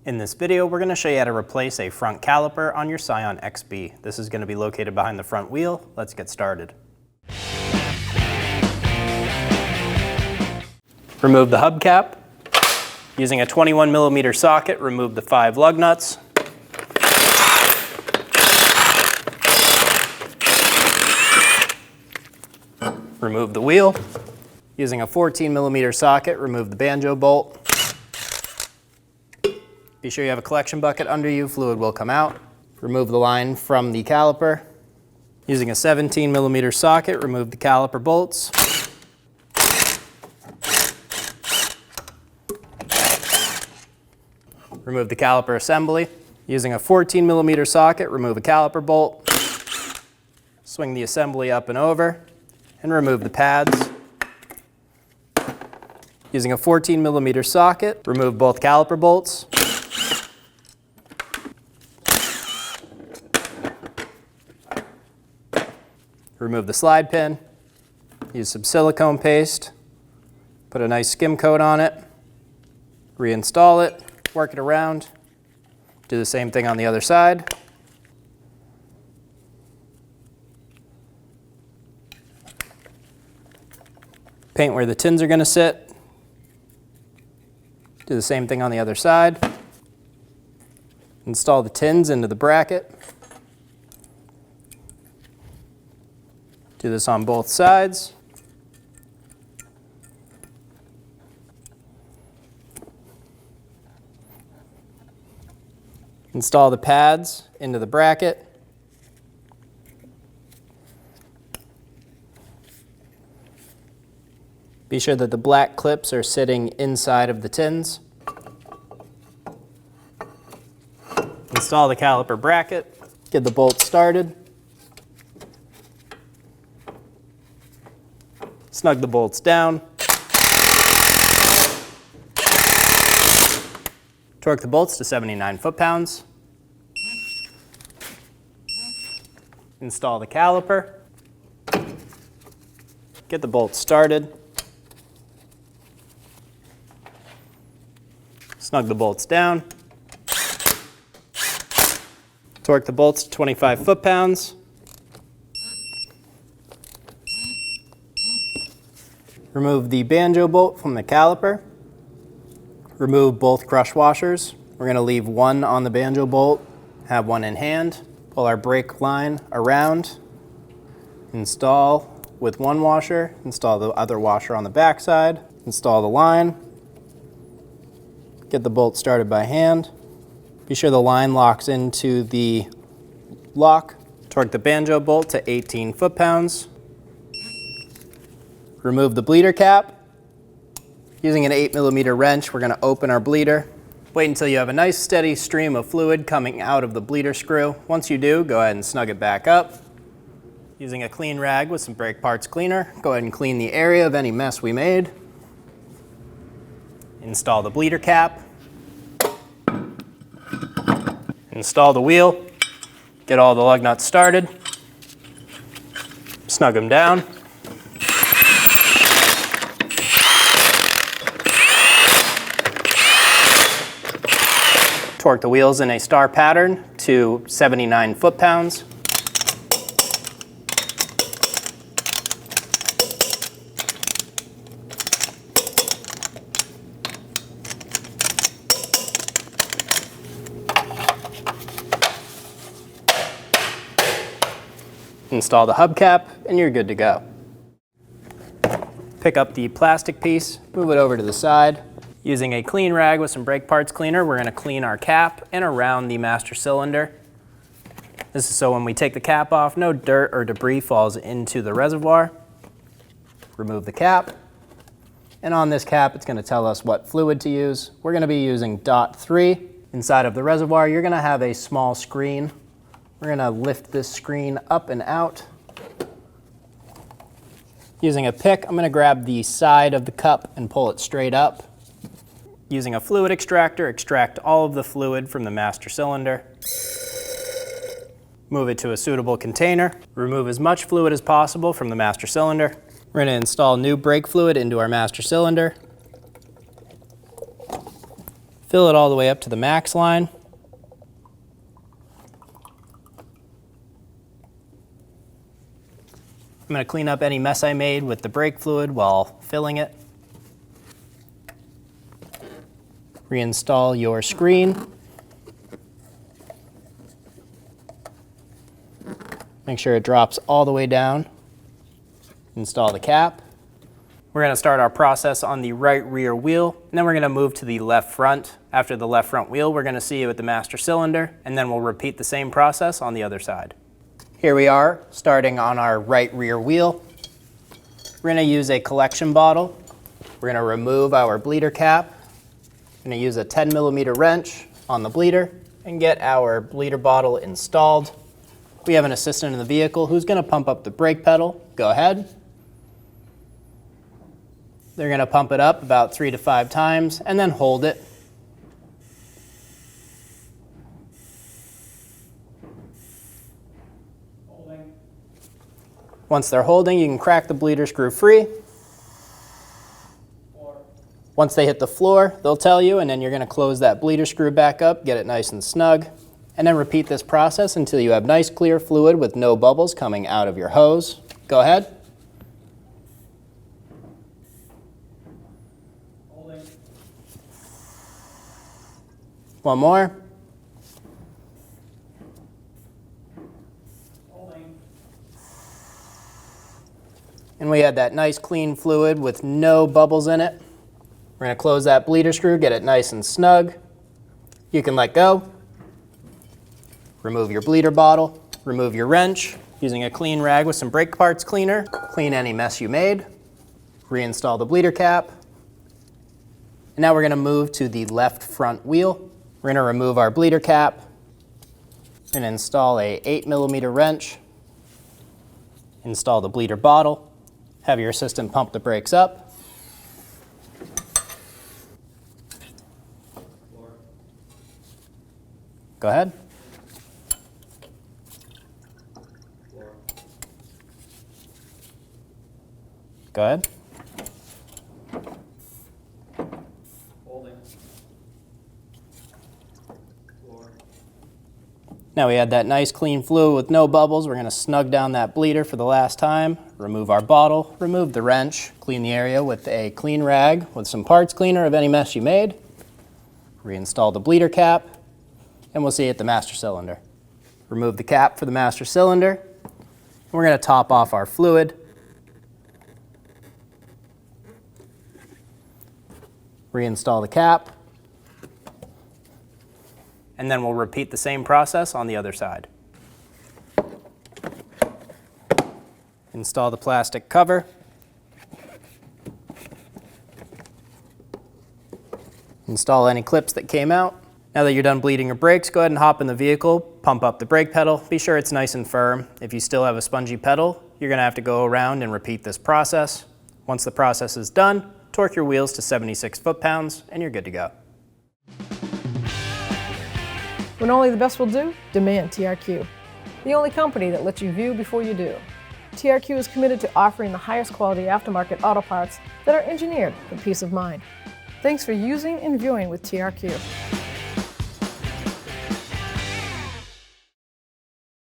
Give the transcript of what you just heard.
In this video, we're going to show you how to replace a front caliper on your Scion XB. This is going to be located behind the front wheel. Let's get started. Remove the hubcap. Using a 21mm socket, remove the 5 lug nuts. Remove the wheel. Using a 14mm socket, remove the banjo bolt. Be sure you have a collection bucket under you, fluid will come out. Remove the line from the caliper. Using a 17mm socket, remove the caliper bolts. Remove the caliper assembly. Using a 14mm socket, remove a caliper bolt. Swing the assembly up and over, and remove the pads. Using a 14mm socket, remove both caliper bolts. Remove the slide pin. Use some silicone paste. Put a nice skim coat on it. Reinstall it. Work it around. Do the same thing on the other side. Paint where the tins are going to sit. Do the same thing on the other side. Install the tins into the bracket. Do this on both sides. Install the pads into the bracket. Be sure that the black clips are sitting inside of the tins. Install the caliper bracket. Get the bolt started. Snug the bolts down. Torque the bolts to 79 foot-pounds. Install the caliper. Get the bolts started. Snug the bolts down. Torque the bolts to 25 foot-pounds. Remove the banjo bolt from the caliper. Remove both crush washers. We're going to leave one on the banjo bolt, have one in hand. Pull our brake line around. Install with one washer. Install the other washer on the back side. Install the line. Get the bolt started by hand. Be sure the line locks into the lock. Torque the banjo bolt to 18 foot-pounds. Remove the bleeder cap. Using an 8mm wrench, we're going to open our bleeder. Wait until you have a nice steady stream of fluid coming out of the bleeder screw. Once you do, go ahead and snug it back up. Using a clean rag with some brake parts cleaner, go ahead and clean the area of any mess we made. Install the bleeder cap. Install the wheel. Get all the lug nuts started. Snug them down. Torque the wheels in a star pattern to 79 foot-pounds. Install the hubcap, and you're good to go. Pick up the plastic piece, move it over to the side. Using a clean rag with some brake parts cleaner, we're going to clean our cap and around the master cylinder. This is so when we take the cap off, no dirt or debris falls into the reservoir. Remove the cap. And on this cap, it's going to tell us what fluid to use. We're going to be using .3. Inside of the reservoir, you're going to have a small screen. We're going to lift this screen up and out. Using a pick, I'm going to grab the side of the cup and pull it straight up. Using a fluid extractor, extract all of the fluid from the master cylinder. Move it to a suitable container. Remove as much fluid as possible from the master cylinder. We're going to install new brake fluid into our master cylinder. Fill it all the way up to the max line. I'm going to clean up any mess I made with the brake fluid while filling it. Reinstall your screen. Make sure it drops all the way down. Install the cap. We're going to start our process on the right rear wheel, and then we're going to move to the left front. After the left front wheel, we're going to see it with the master cylinder, and then we'll repeat the same process on the other side. Here we are, starting on our right rear wheel. We're going to use a collection bottle. We're going to remove our bleeder cap. We're going to use a 10mm wrench on the bleeder and get our bleeder bottle installed. We have an assistant in the vehicle who's going to pump up the brake pedal. Go ahead. They're going to pump it up about 3 to 5 times and then hold it. Holding. Once they're holding, you can crack the bleeder screw free. Once they hit the floor, they'll tell you, and then you're going to close that bleeder screw back up, get it nice and snug, and then repeat this process until you have nice clear fluid with no bubbles coming out of your hose. Go ahead. Holding. One more. Holding. And we had that nice clean fluid with no bubbles in it. We're going to close that bleeder screw, get it nice and snug. You can let go. Remove your bleeder bottle. Remove your wrench. Using a clean rag with some brake parts cleaner, clean any mess you made. Reinstall the bleeder cap. And now we're going to move to the left front wheel. We're going to remove our bleeder cap and install a 8mm wrench. Install the bleeder bottle. Have your assistant pump the brakes up. Go ahead. Go ahead. Holding. Now we had that nice clean fluid with no bubbles. We're going to snug down that bleeder for the last time. Remove our bottle, remove the wrench, clean the area with a clean rag with some parts cleaner of any mess you made. Reinstall the bleeder cap. And we'll see it at the master cylinder. Remove the cap for the master cylinder. And we're going to top off our fluid. Reinstall the cap. And then we'll repeat the same process on the other side. Install the plastic cover. Install any clips that came out. Now that you're done bleeding your brakes, go ahead and hop in the vehicle, pump up the brake pedal. Be sure it's nice and firm. If you still have a spongy pedal, you're going to have to go around and repeat this process. Once the process is done, torque your wheels to 76 foot-pounds, and you're good to go. When only the best will do, demand TRQ. The only company that lets you view before you do. TRQ is committed to offering the highest quality aftermarket auto parts that are engineered for peace of mind. Thanks for using and viewing with TRQ.